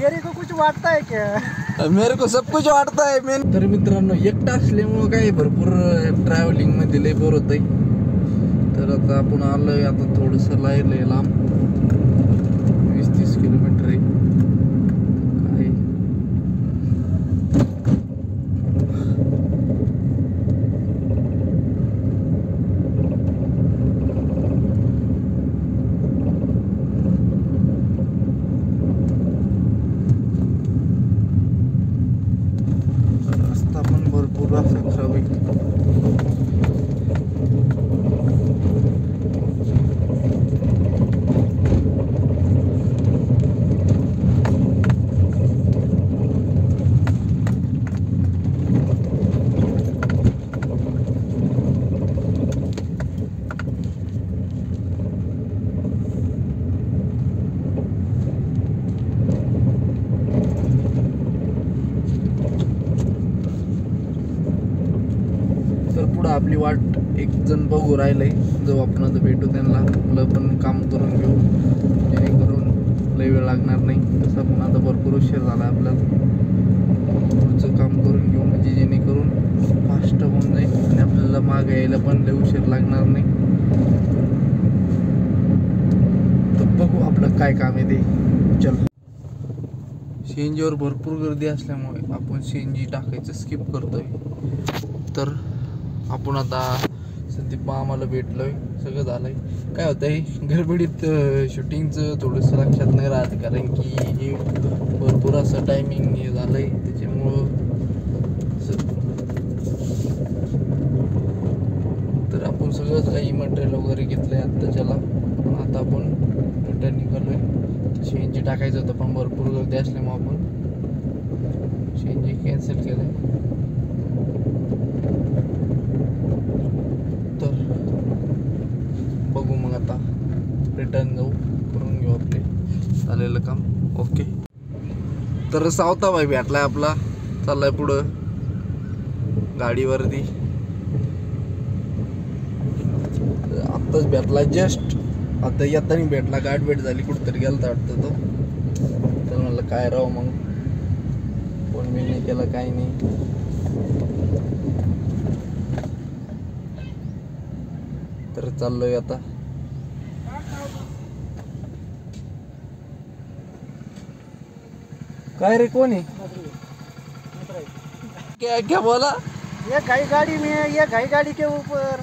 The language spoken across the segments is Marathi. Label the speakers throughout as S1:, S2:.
S1: तेरे को कुछ वाटता है क्या?
S2: मेरे को सब कुछ वाटता है मैं. तर मित्रांनो एकटा असल्यामुळं काय भरपूर ट्रॅव्हलिंग मध्ये लय बोर होतंय. तर आता आपण आलोय आता थोडंसं लायलंय लांब 20-30 किलोमीटर आहे. काय रस्ता पण भरपूर असा खराब आहे. आपली वाट एक जण बघू राहिलंय. जो आपण आता भेटू त्यांना आपलं पण काम करून घेऊ जेणेकरून लय वेळ लागणार नाही. तसं पण आता भरपूर उशीर झाला आपल्याला. पुढचं काम करून घेऊ म्हणजे जेणेकरून फास्ट होऊन जाईल आणि आपल्याला मागे यायला पण लय उशीर लागणार नाही. तर बघू आपलं काय काम आहे ते. चल. सीएनजीवर भरपूर गर्दी असल्यामुळे आपण सीएनजी टाकायचं स्किप करतोय. तर आपण आता संदीप मामाला भेटलोय. सगळं झालंय. काय होतंय गडबडीत शूटिंगचं थोडंसं लक्षात नाही राहत कारण की हे भरपूर असं टायमिंग हे झालंय त्याच्यामुळं. तर आपण सगळंच काही मटेरियल वगैरे घेतलंय आत्ताच्याला. आता आपण रिटर्न निघालोय. सीएनजी टाकायचं होतं पण भरपूर गर्दी असल्यामुळे आपण सीएनजी कॅन्सल केलंय. तर बघू मग आता रिटर्न जाऊ करून घेऊ आपले झालेलं काम. ओके. तर सावताभाई भेटलाय आपला. चाललाय पुढं गाडीवरती. आत्ताच भेटला जस्ट. आता येताना भेटला. गाठ भेट झाली कुठतरी गेलता वाटतं तो. तर म्हणलं काय राव मग फोन मी नाही केला काही नाही. तर चाललोय आता. काय रे कोण आहे? क्या क्या बोला?
S1: ये घाई गाड़ी में है, ये घाई गाड़ी के ऊपर.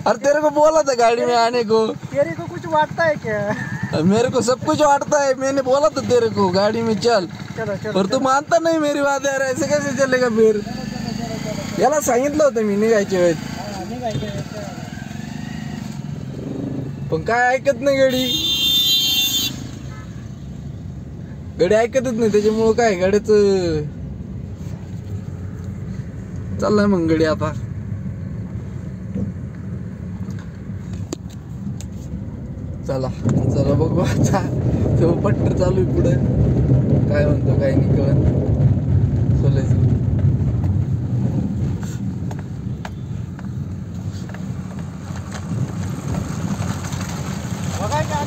S2: अरे तेरे को बोला था गाड़ी में आने को.
S1: तेरे को कुछ वाटता है क्या?
S2: मेरे को सब कुछ वाटता है. मैंने बोला था तेरे को गाड़ी में चल.
S1: चलो चलो.
S2: पर तू मानता नहीं मेरी बात यार. ऐसे कैसे चलेगा फिर? याला सांगितलं होतं मी निघायच्या वेळेस पण काय ऐकत नाही गाडी. गाडी ऐकतच नाही त्याच्यामुळं काय गाड्याचं चाललाय मग गाडी आता. चला चला बघू आता. तो पट्टर चालू आहे पुढं. काय म्हणतो काय नाही कळत. सोलायचं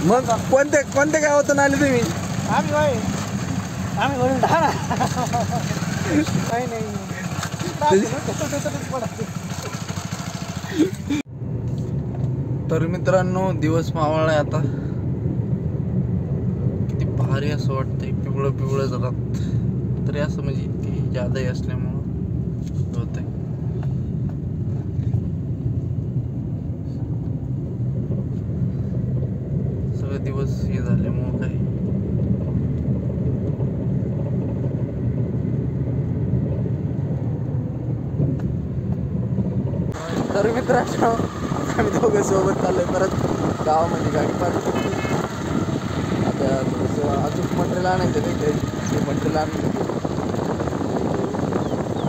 S2: मग कोणत्या गावातून आले तुम्ही?
S1: आम्ही वरून काही नाही.
S2: तर मित्रांनो दिवस मावळलाय आता. किती भारी असं वाटतंय. पिवळं पिवळं जरात तरी असं म्हणजे ती जादाही असल्यामुळं होतंय. सगळे दिवस हे झाल्यामुळं काय तर मित्रांनो आम्ही दोघं सोबत चाललोय परत गावामध्ये गाडी पार्क केली. आता थोडंसं अजून मटेरियल आणायचं तिकडे. ते मटेरियल आणलं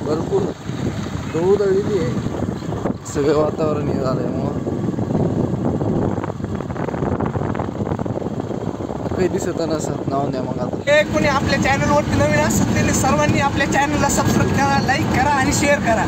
S2: भरपूर धूळ दळलेली आहे. सगळं वातावरण हे झाल्यामुळं काही दिसत नसत. नाव द्या मग आता.
S1: कोणी आपल्या चॅनलवरती नवीन असत त्यांनी सर्वांनी आपल्या चॅनलला सबस्क्राईब करा, लाईक करा आणि शेअर करा.